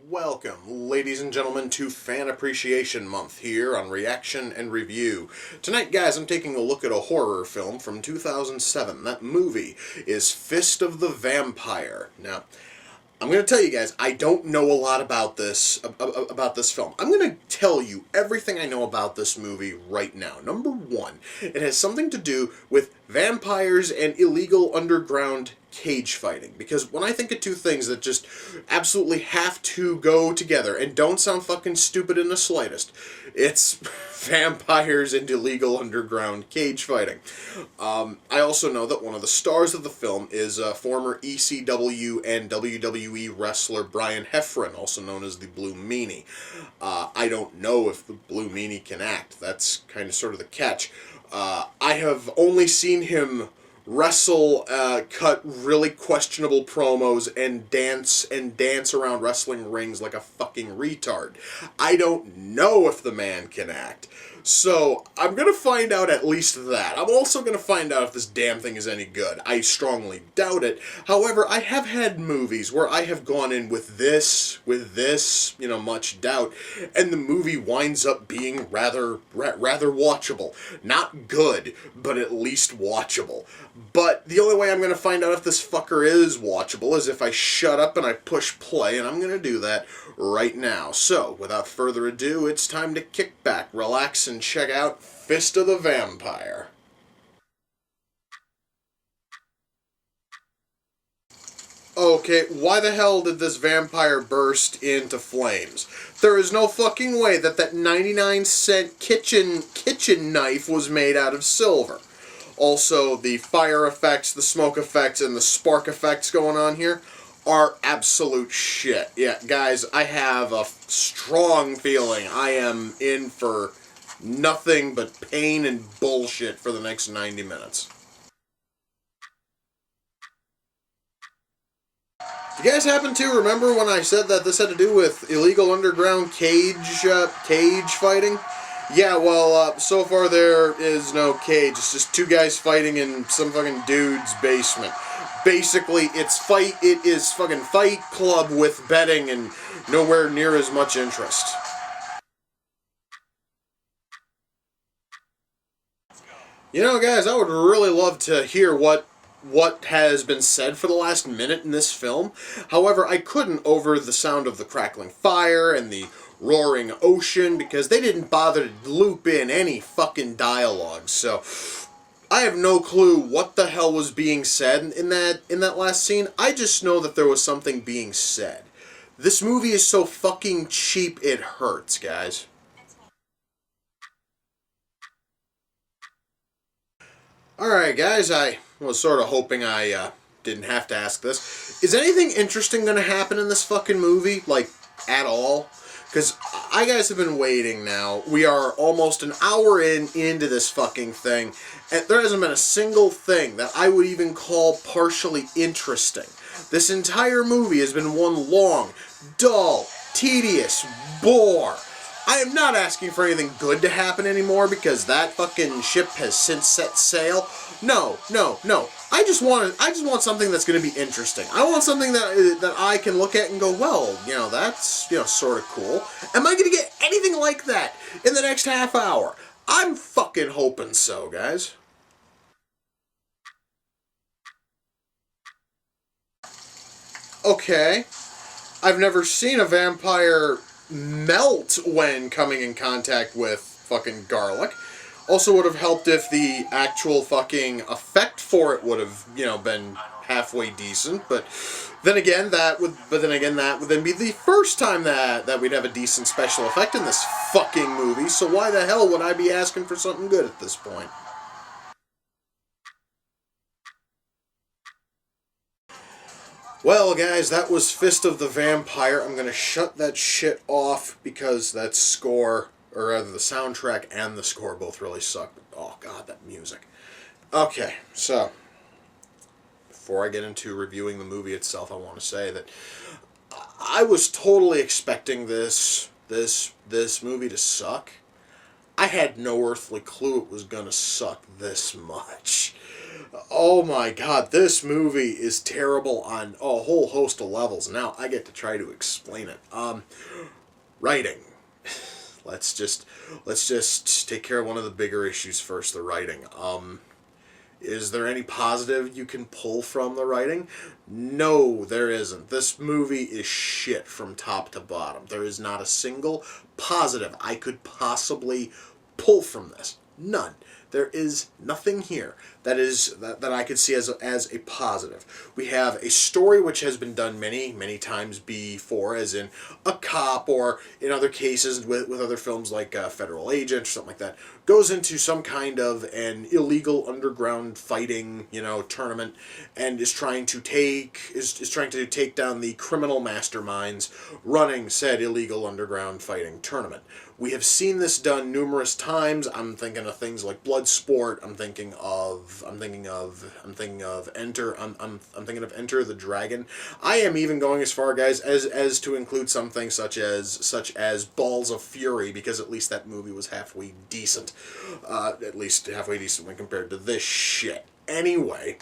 Welcome, ladies and gentlemen, to Fan Appreciation Month here on Reaction and Review. Tonight, guys, I'm taking a look at a horror film from 2007. That movie is Fist of the Vampire. Now, I'm going to tell you guys, I don't know a lot about this film. I'm going to tell you everything I know about this movie right now. Number one, it has something to do with vampires and illegal underground cage fighting. Because when I think of two things that just absolutely have to go together and don't sound fucking stupid in the slightest, it's vampires and illegal underground cage fighting. I also know that one of the stars of the film is former ECW and WWE wrestler Brian Heffron, also known as the Blue Meanie. I don't know if the Blue Meanie can act. That's kind of sort of the catch. I have only seen him wrestle, cut really questionable promos, and dance around wrestling rings like a fucking retard. I don't know if the man can act. So, I'm gonna find out at least that. I'm also gonna find out if this damn thing is any good. I strongly doubt it. However, I have had movies where I have gone in with this, much doubt, and the movie winds up being rather watchable. Not good, but at least watchable. But the only way I'm gonna find out if this fucker is watchable is if I shut up and I push play, and I'm gonna do that right now. So, without further ado, it's time to kick back, relax, and check out Fist of the Vampire. Okay, why the hell did this vampire burst into flames? There is no fucking way that 99-cent kitchen knife was made out of silver. Also, the fire effects, the smoke effects, and the spark effects going on here are absolute shit. Yeah, guys, I have a strong feeling I am in for nothing but pain and bullshit for the next 90 minutes. Do you guys happen to remember when I said that this had to do with illegal underground cage fighting? Yeah, well, so far there is no cage. It's just two guys fighting in some fucking dude's basement. Basically, it is fucking Fight Club with betting and nowhere near as much interest. You know, guys, I would really love to hear what has been said for the last minute in this film. However, I couldn't over the sound of the crackling fire and the roaring ocean because they didn't bother to loop in any fucking dialogue. So I have no clue what the hell was being said in that last scene. I just know that there was something being said. This movie is so fucking cheap it hurts, guys. Alright, guys, I was sort of hoping I didn't have to ask this. Is anything interesting going to happen in this fucking movie? Like, at all? Because I guys have been waiting now. We are almost an hour into this fucking thing, and there hasn't been a single thing that I would even call partially interesting. This entire movie has been one long, dull, tedious bore. I am not asking for anything good to happen anymore because that fucking ship has since set sail. No. I just want something that's going to be interesting. I want something that I can look at and go, well, that's, sort of cool. Am I going to get anything like that in the next half hour? I'm fucking hoping so, guys. Okay. I've never seen a vampire melt when coming in contact with fucking garlic. Also would have helped if the actual fucking effect for it would have, been halfway decent, but then again that would then be the first time that we'd have a decent special effect in this fucking movie, so why the hell would I be asking for something good at this point? Well, guys, that was Fist of the Vampire. I'm going to shut that shit off because that score, or rather the soundtrack and the score both really suck. Oh, God, that music. Okay, so, before I get into reviewing the movie itself, I want to say that I was totally expecting this movie to suck. I had no earthly clue it was going to suck this much. Oh my God, this movie is terrible on a whole host of levels. Now I get to try to explain it. Writing. Let's just take care of one of the bigger issues first, the writing. Is there any positive you can pull from the writing? No, there isn't. This movie is shit from top to bottom. There is not a single positive I could possibly pull from this. None. There is nothing here that I could see as a positive. We have a story which has been done many times before, as in a cop, or in other cases with other films like Federal Agent or something like that, goes into some kind of an illegal underground fighting, tournament, and is trying to take down the criminal masterminds running said illegal underground fighting tournament. We have seen this done numerous times. I'm thinking of things like Bloodsport. I'm thinking of Enter the Dragon. I am even going as far, guys, as to include something such as Balls of Fury, because at least that movie was halfway decent. At least halfway decent when compared to this shit. Anyway,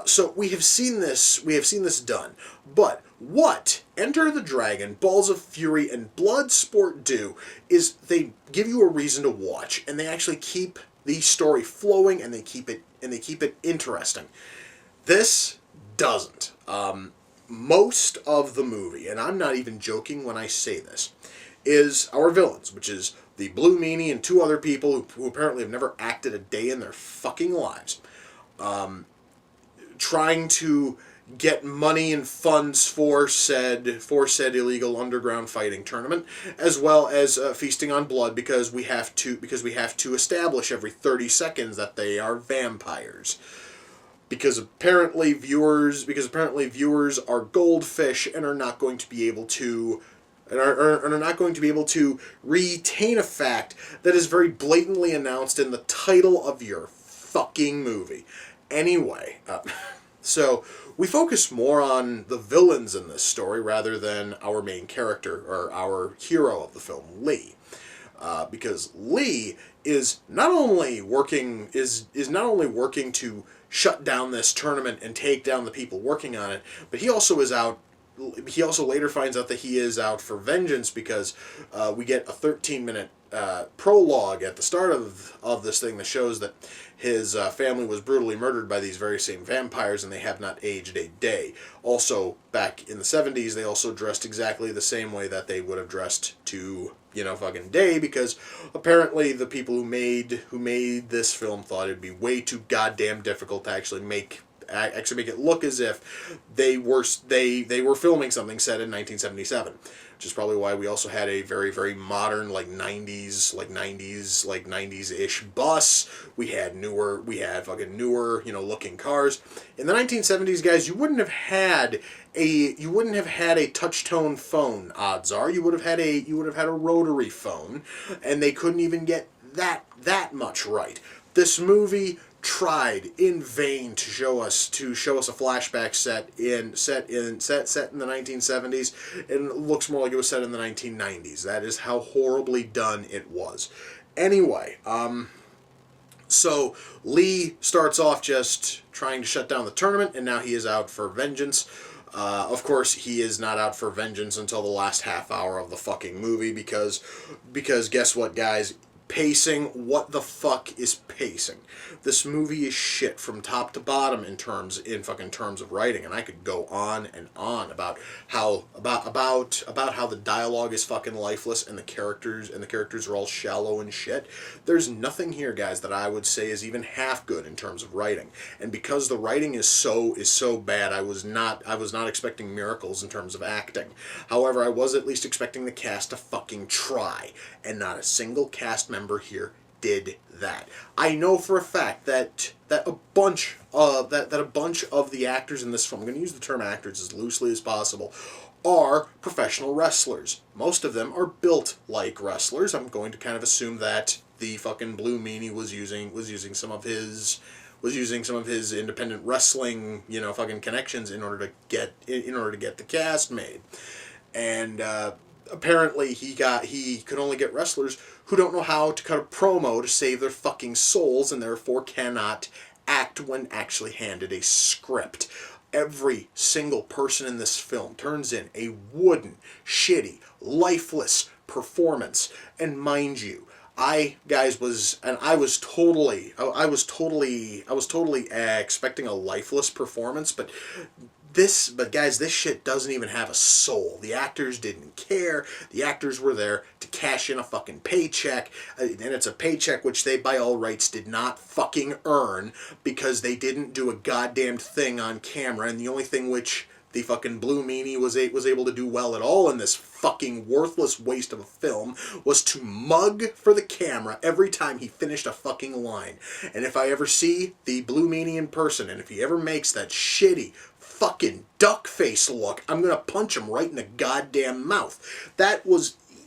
so we have seen this done, but what Enter the Dragon, Balls of Fury, and Bloodsport do is they give you a reason to watch, and they actually keep the story flowing, and they keep it interesting. This doesn't. Most of the movie, and I'm not even joking when I say this, is our villains, which is the Blue Meanie and two other people who apparently have never acted a day in their fucking lives, trying to get money and funds for said illegal underground fighting tournament, as well as feasting on blood because we have to establish every 30 seconds that they are vampires. Because apparently viewers are goldfish and are not going to be able to retain a fact that is very blatantly announced in the title of your fucking movie. Anyway, so we focus more on the villains in this story rather than our main character, or our hero of the film, Lee. Because Lee is not only working to shut down this tournament and take down the people working on it, but he also later finds out that he is out for vengeance, because we get a 13-minute prologue at the start of this thing that shows that his family was brutally murdered by these very same vampires, and they have not aged a day. Also, back in the 70s, they also dressed exactly the same way that they would have dressed to, fucking day, because apparently the people who made this film thought it'd be way too goddamn difficult to actually make it look as if they were filming something set in 1977, which is probably why we also had a very, very modern, like 90s-ish bus. We had fucking newer, looking cars. In the 1970s, guys, you wouldn't have had a touch-tone phone. Odds are you would have had a rotary phone, and they couldn't even get that much right. This movie tried in vain to show us a flashback set in the 1970s, and it looks more like it was set in the 1990s. That is how horribly done it was. Anyway, so Lee starts off just trying to shut down the tournament, and now he is out for vengeance. Of course, he is not out for vengeance until the last half hour of the fucking movie, because guess what, guys? Pacing, what the fuck is pacing? This movie is shit from top to bottom in terms of writing, and I could go on and on about how the dialogue is fucking lifeless, and the characters are all shallow and shit. There's nothing here, guys, that I would say is even half good in terms of writing. And because the writing is so bad, I was not expecting miracles in terms of acting. However, I was at least expecting the cast to fucking try, and not a single cast member here did that. I know for a fact that a bunch of the actors in this film, I'm going to use the term actors as loosely as possible, are professional wrestlers. Most of them are built like wrestlers. I'm going to kind of assume that the fucking Blue Meanie was using some of his independent wrestling, fucking connections in order to get the cast made. And apparently he could only get wrestlers who don't know how to cut a promo to save their fucking souls, and therefore cannot act when actually handed a script. Every single person in this film turns in a wooden, shitty, lifeless performance. And mind you, I was totally expecting a lifeless performance, but guys, this shit doesn't even have a soul. The actors didn't care. The actors were there to cash in a fucking paycheck, and it's a paycheck which they, by all rights, did not fucking earn, because they didn't do a goddamn thing on camera, and the only thing which the fucking Blue Meanie was able to do well at all in this fucking worthless waste of a film was to mug for the camera every time he finished a fucking line. And if I ever see the Blue Meanie in person, and if he ever makes that shitty fucking duck face look, I'm gonna punch him right in the goddamn mouth.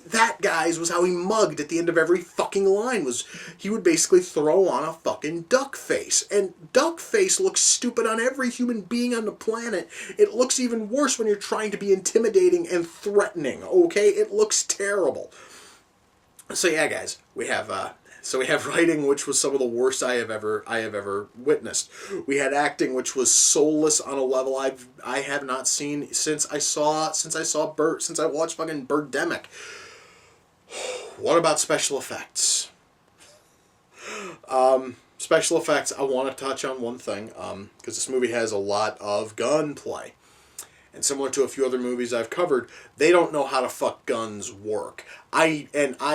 That, guys, was how he mugged at the end of every fucking line. Was he would basically throw on a fucking duck face. And duck face looks stupid on every human being on the planet. It looks even worse when you're trying to be intimidating and threatening, okay? It looks terrible. So yeah, guys, we have writing, which was some of the worst I have ever witnessed. We had acting, which was soulless on a level I have not seen since I watched fucking Birdemic. What about special effects? Special effects, I want to touch on one thing, because this movie has a lot of gunplay. And similar to a few other movies I've covered, they don't know how to fuck guns work. I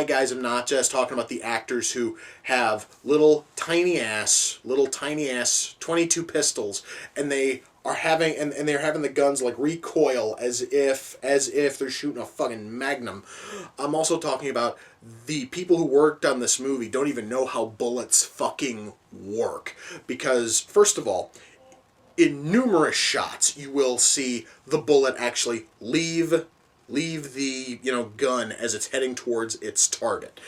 guys, am not just talking about the actors who have little tiny ass 22 pistols, and they are having they're having the guns like recoil as if they're shooting a fucking Magnum. I'm also talking about the people who worked on this movie don't even know how bullets fucking work, because first of all, in numerous shots you will see the bullet actually leave the gun as it's heading towards its target.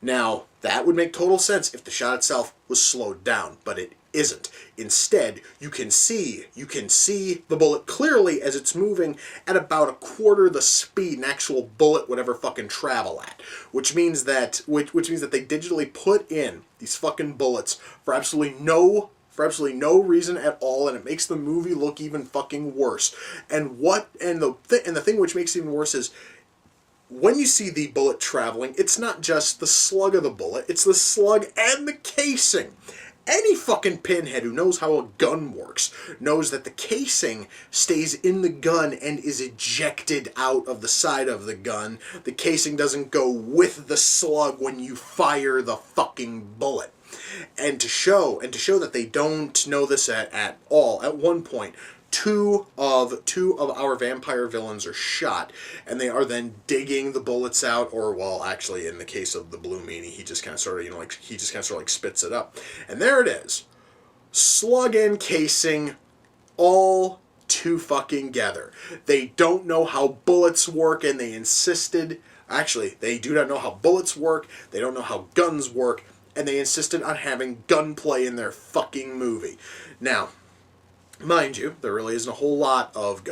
Now, that would make total sense if the shot itself was slowed down, but it isn't. Instead, you can see the bullet clearly as it's moving at about a quarter the speed an actual bullet would ever fucking travel at, which means that they digitally put in these fucking bullets for absolutely no reason at all, and it makes the movie look even fucking worse. And the thing which makes it even worse is, when you see the bullet traveling, it's not just the slug of the bullet, it's the slug and the casing. Any fucking pinhead who knows how a gun works knows that the casing stays in the gun and is ejected out of the side of the gun. The casing doesn't go with the slug when you fire the fucking bullet. And to show that they don't know this at all, at one point, two of our vampire villains are shot, and they are then digging the bullets out, or, well, actually, in the case of the Blue Meanie, he just kind of sort of spits it up. And there it is. Slug and casing all too fucking together. They don't know how bullets work, and they insisted, actually, they do not know how bullets work, they don't know how guns work, and they insisted on having gunplay in their fucking movie. Now, mind you, there really isn't a whole lot of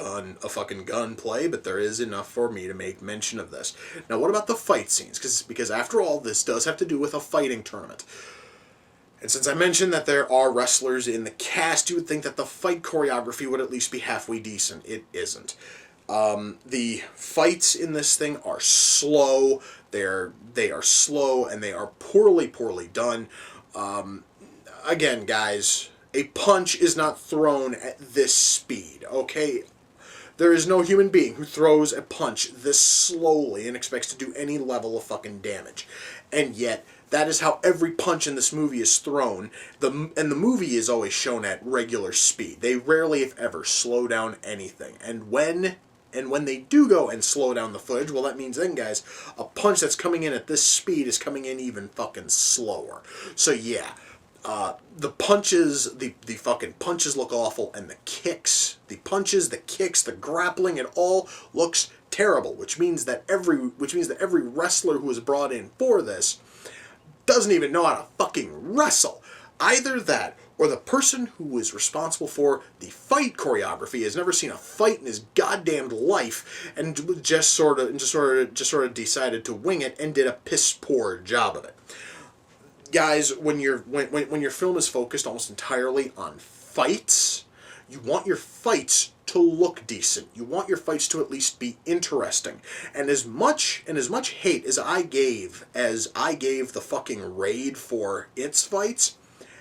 fucking gunplay, but there is enough for me to make mention of this. Now, what about the fight scenes? Because after all, this does have to do with a fighting tournament. And since I mentioned that there are wrestlers in the cast, you would think that the fight choreography would at least be halfway decent. It isn't. The fights in this thing are slow. They are slow, and they are poorly done. Again, guys, a punch is not thrown at this speed, okay? There is no human being who throws a punch this slowly and expects to do any level of fucking damage. And yet, that is how every punch in this movie is thrown, and the movie is always shown at regular speed. They rarely, if ever, slow down anything. And when And when they do go and slow down the footage, well, that means then, guys, a punch that's coming in at this speed is coming in even fucking slower. So yeah, the punches, the fucking punches look awful, and the kicks, the punches, the kicks, the grappling, it all looks terrible, which means that every wrestler who was brought in for this doesn't even know how to fucking wrestle. Either that, or the person who is responsible for the fight choreography has never seen a fight in his goddamn life, and just sort of decided to wing it and did a piss poor job of it. Guys, when your film is focused almost entirely on fights, you want your fights to look decent. You want your fights to at least be interesting. And as much hate as I gave the fucking Raid for its fights,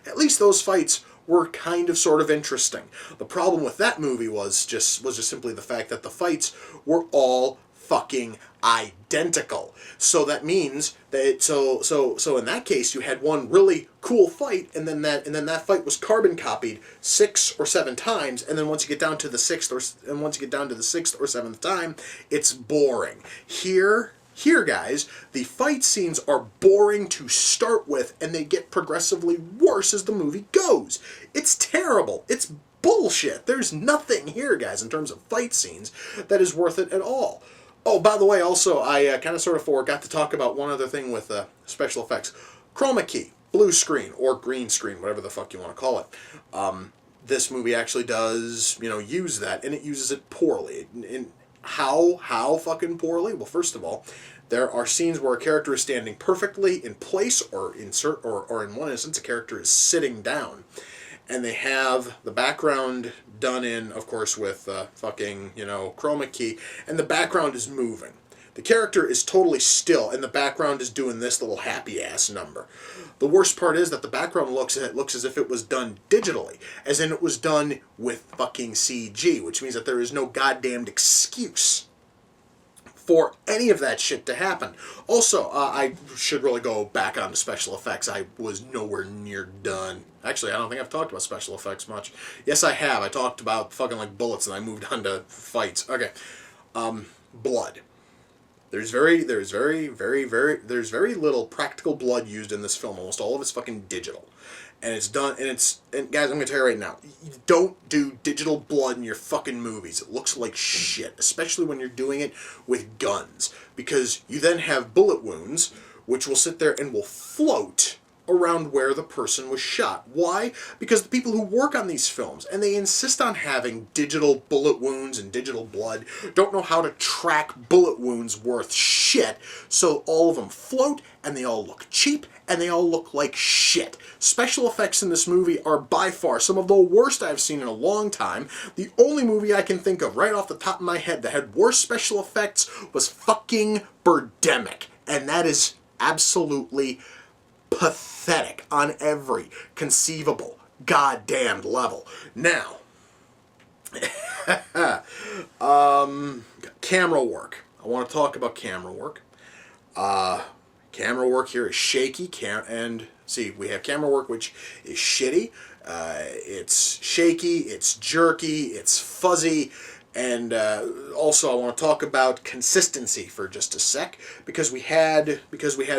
at least those fights were kind of sort of interesting. The problem with that movie was just simply the fact that the fights were all fucking identical. So that means that so in that case you had one really cool fight, and then that fight was carbon copied 6 or 7 times, and then once you get down to the sixth or seventh time, it's boring. Here, guys, the fight scenes are boring to start with, and they get progressively worse as the movie goes. It's terrible. It's bullshit. There's nothing here, guys, in terms of fight scenes that is worth it at all. Oh, by the way, also, I kind of sort of forgot to talk about one other thing with special effects. Chroma key, blue screen, or green screen, whatever the fuck you want to call it. This movie actually does, use that, and it uses it poorly. And how fucking poorly? Well, first of all, there are scenes where a character is standing perfectly in place, or in one instance, a character is sitting down. And they have the background done in, of course, with fucking, chroma key, and the background is moving. The character is totally still, and the background is doing this little happy-ass number. The worst part is that the background looks as if it was done digitally, as in it was done with fucking CG, which means that there is no goddamned excuse for any of that shit to happen. Also, I should really go back on to special effects. I was nowhere near done. Actually, I don't think I've talked about special effects much. Yes, I have. I talked about fucking like bullets, and I moved on to fights. Okay. Blood. There's very little practical blood used in this film. Almost all of it's fucking digital. And it's done, and guys, I'm going to tell you right now, you don't do digital blood in your fucking movies. It looks like shit, especially when you're doing it with guns, because you then have bullet wounds, which will sit there and will float around where the person was shot. Why? Because the people who work on these films, and they insist on having digital bullet wounds and digital blood, don't know how to track bullet wounds worth shit, so all of them float, and they all look cheap, and they all look like shit. Special effects in this movie are by far some of the worst I've seen in a long time. The only movie I can think of right off the top of my head that had worse special effects was fucking Birdemic, and that is absolutely pathetic on every conceivable goddamn level. Now, camera work. I want to talk about camera work. Camera work here is shaky, and see, we have camera work which is shitty. It's shaky, it's jerky, it's fuzzy. And also, I want to talk about consistency for just a sec, because we had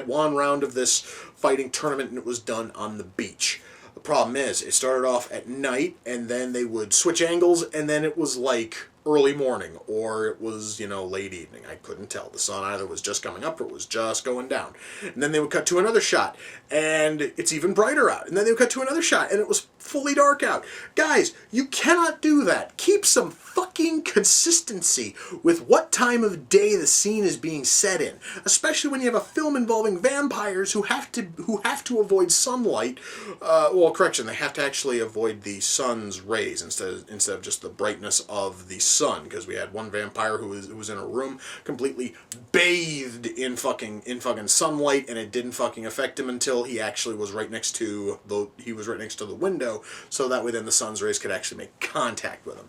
one round of this fighting tournament, and it was done on the beach. The problem is, it started off at night, and then they would switch angles, and then it was like early morning, or it was, late evening. I couldn't tell. The sun either was just coming up or it was just going down. And then they would cut to another shot, and it's even brighter out. And then they would cut to another shot, and it was fully dark out. Guys, you cannot do that. Keep some fucking consistency with what time of day the scene is being set in, especially when you have a film involving vampires who have to avoid sunlight. They have to actually avoid the sun's rays instead of just the brightness of the sun, because we had one vampire who was in a room completely bathed in fucking sunlight, and it didn't fucking affect him until he actually was right next to the window, so that way then the sun's rays could actually make contact with him.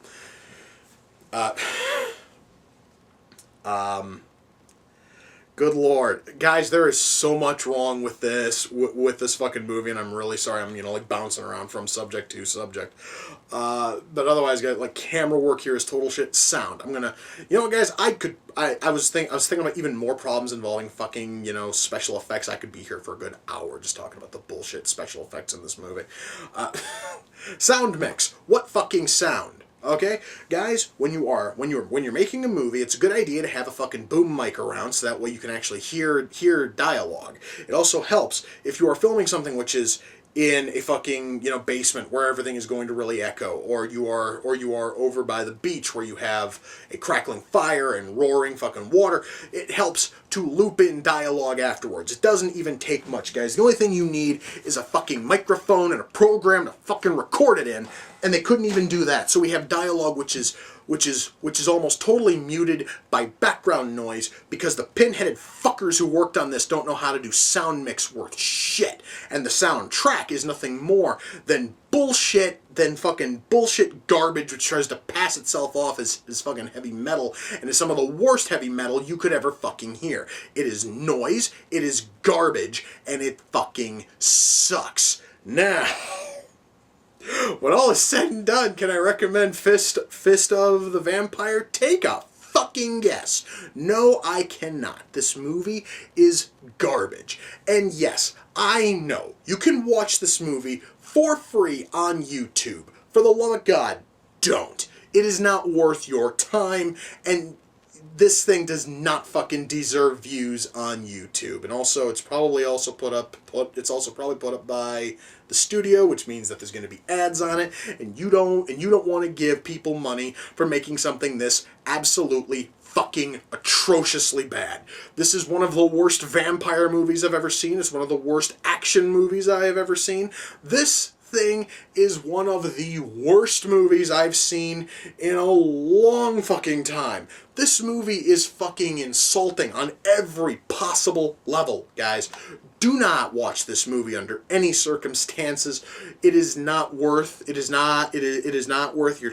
Good Lord. Guys, there is so much wrong with this fucking movie, and I'm really sorry. I'm, like, bouncing around from subject to subject. But otherwise, guys, like, camera work here is total shit. Sound. I'm gonna... You know what, guys? I was thinking about even more problems involving fucking, special effects. I could be here for a good hour just talking about the bullshit special effects in this movie. Sound mix. What fucking sound? Okay, guys, when you're making a movie, it's a good idea to have a fucking boom mic around so that way you can actually hear dialogue. It also helps if you are filming something which is in a fucking, basement where everything is going to really echo, or you are over by the beach where you have a crackling fire and roaring fucking water. It helps to loop in dialogue afterwards. It doesn't even take much, guys. The only thing you need is a fucking microphone and a program to fucking record it in, and they couldn't even do that. So we have dialogue which is almost totally muted by background noise because the pin-headed fuckers who worked on this don't know how to do sound mix worth shit. And the soundtrack is nothing more than fucking bullshit garbage which tries to pass itself off as fucking heavy metal, and is some of the worst heavy metal you could ever fucking hear. It is noise, it is garbage, and it fucking sucks. Now, when all is said and done, can I recommend Fist of the Vampire? Take a fucking guess. No, I cannot. This movie is garbage. And yes, I know, you can watch this movie for free on YouTube. For the love of God, don't. It is not worth your time, and this thing does not fucking deserve views on YouTube. And also, it's probably put up by the studio, which means that there's going to be ads on it, and you don't want to give people money for making something this absolutely fucking atrociously bad. This is one of the worst vampire movies I've ever seen. It's one of the worst action movies I have ever seen. This thing is one of the worst movies I've seen in a long fucking time. This movie is fucking insulting on every possible level, guys. Do not watch this movie under any circumstances. It is not worth your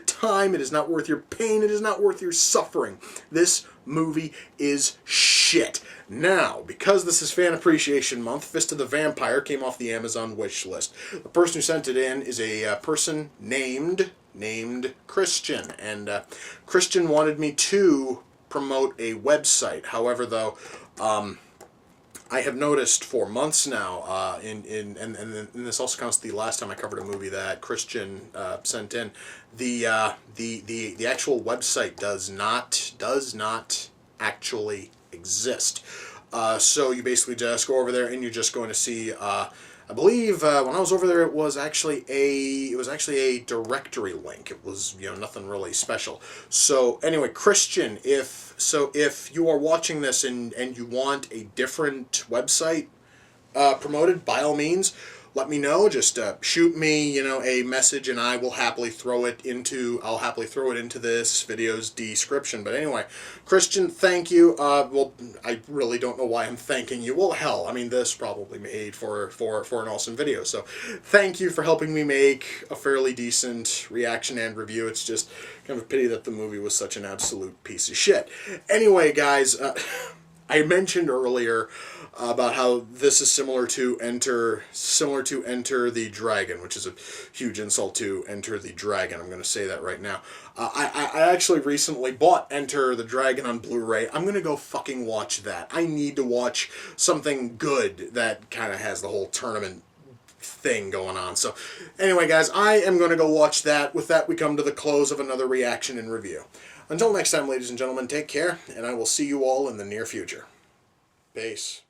time. It is not worth your pain. It is not worth your suffering. This movie is shit. Now, because this is Fan Appreciation Month, Fist of the Vampire came off the Amazon wish list. The person who sent it in is a person named Christian, and Christian wanted me to promote a website. However, though, I have noticed for months now, and this also counts the last time I covered a movie that Christian sent in, the actual website does not actually exist. So you basically just go over there and you're just going to see, I believe when I was over there it was actually a directory link. It was nothing really special. So anyway, Christian, if you are watching this and you want a different website promoted, by all means, let me know. Just shoot me, a message, and I will happily throw it into this video's description. But anyway, Christian, thank you. Well, I really don't know why I'm thanking you. Well, hell, I mean, this probably made for an awesome video. So, thank you for helping me make a fairly decent reaction and review. It's just kind of a pity that the movie was such an absolute piece of shit. Anyway, guys, I mentioned earlier about how this is similar to Enter the Dragon, which is a huge insult to Enter the Dragon. I'm going to say that right now. I actually recently bought Enter the Dragon on Blu-ray. I'm going to go fucking watch that. I need to watch something good that kind of has the whole tournament thing going on. So anyway, guys, I am going to go watch that. With that, we come to the close of another reaction and review. Until next time, ladies and gentlemen, take care, and I will see you all in the near future. Peace.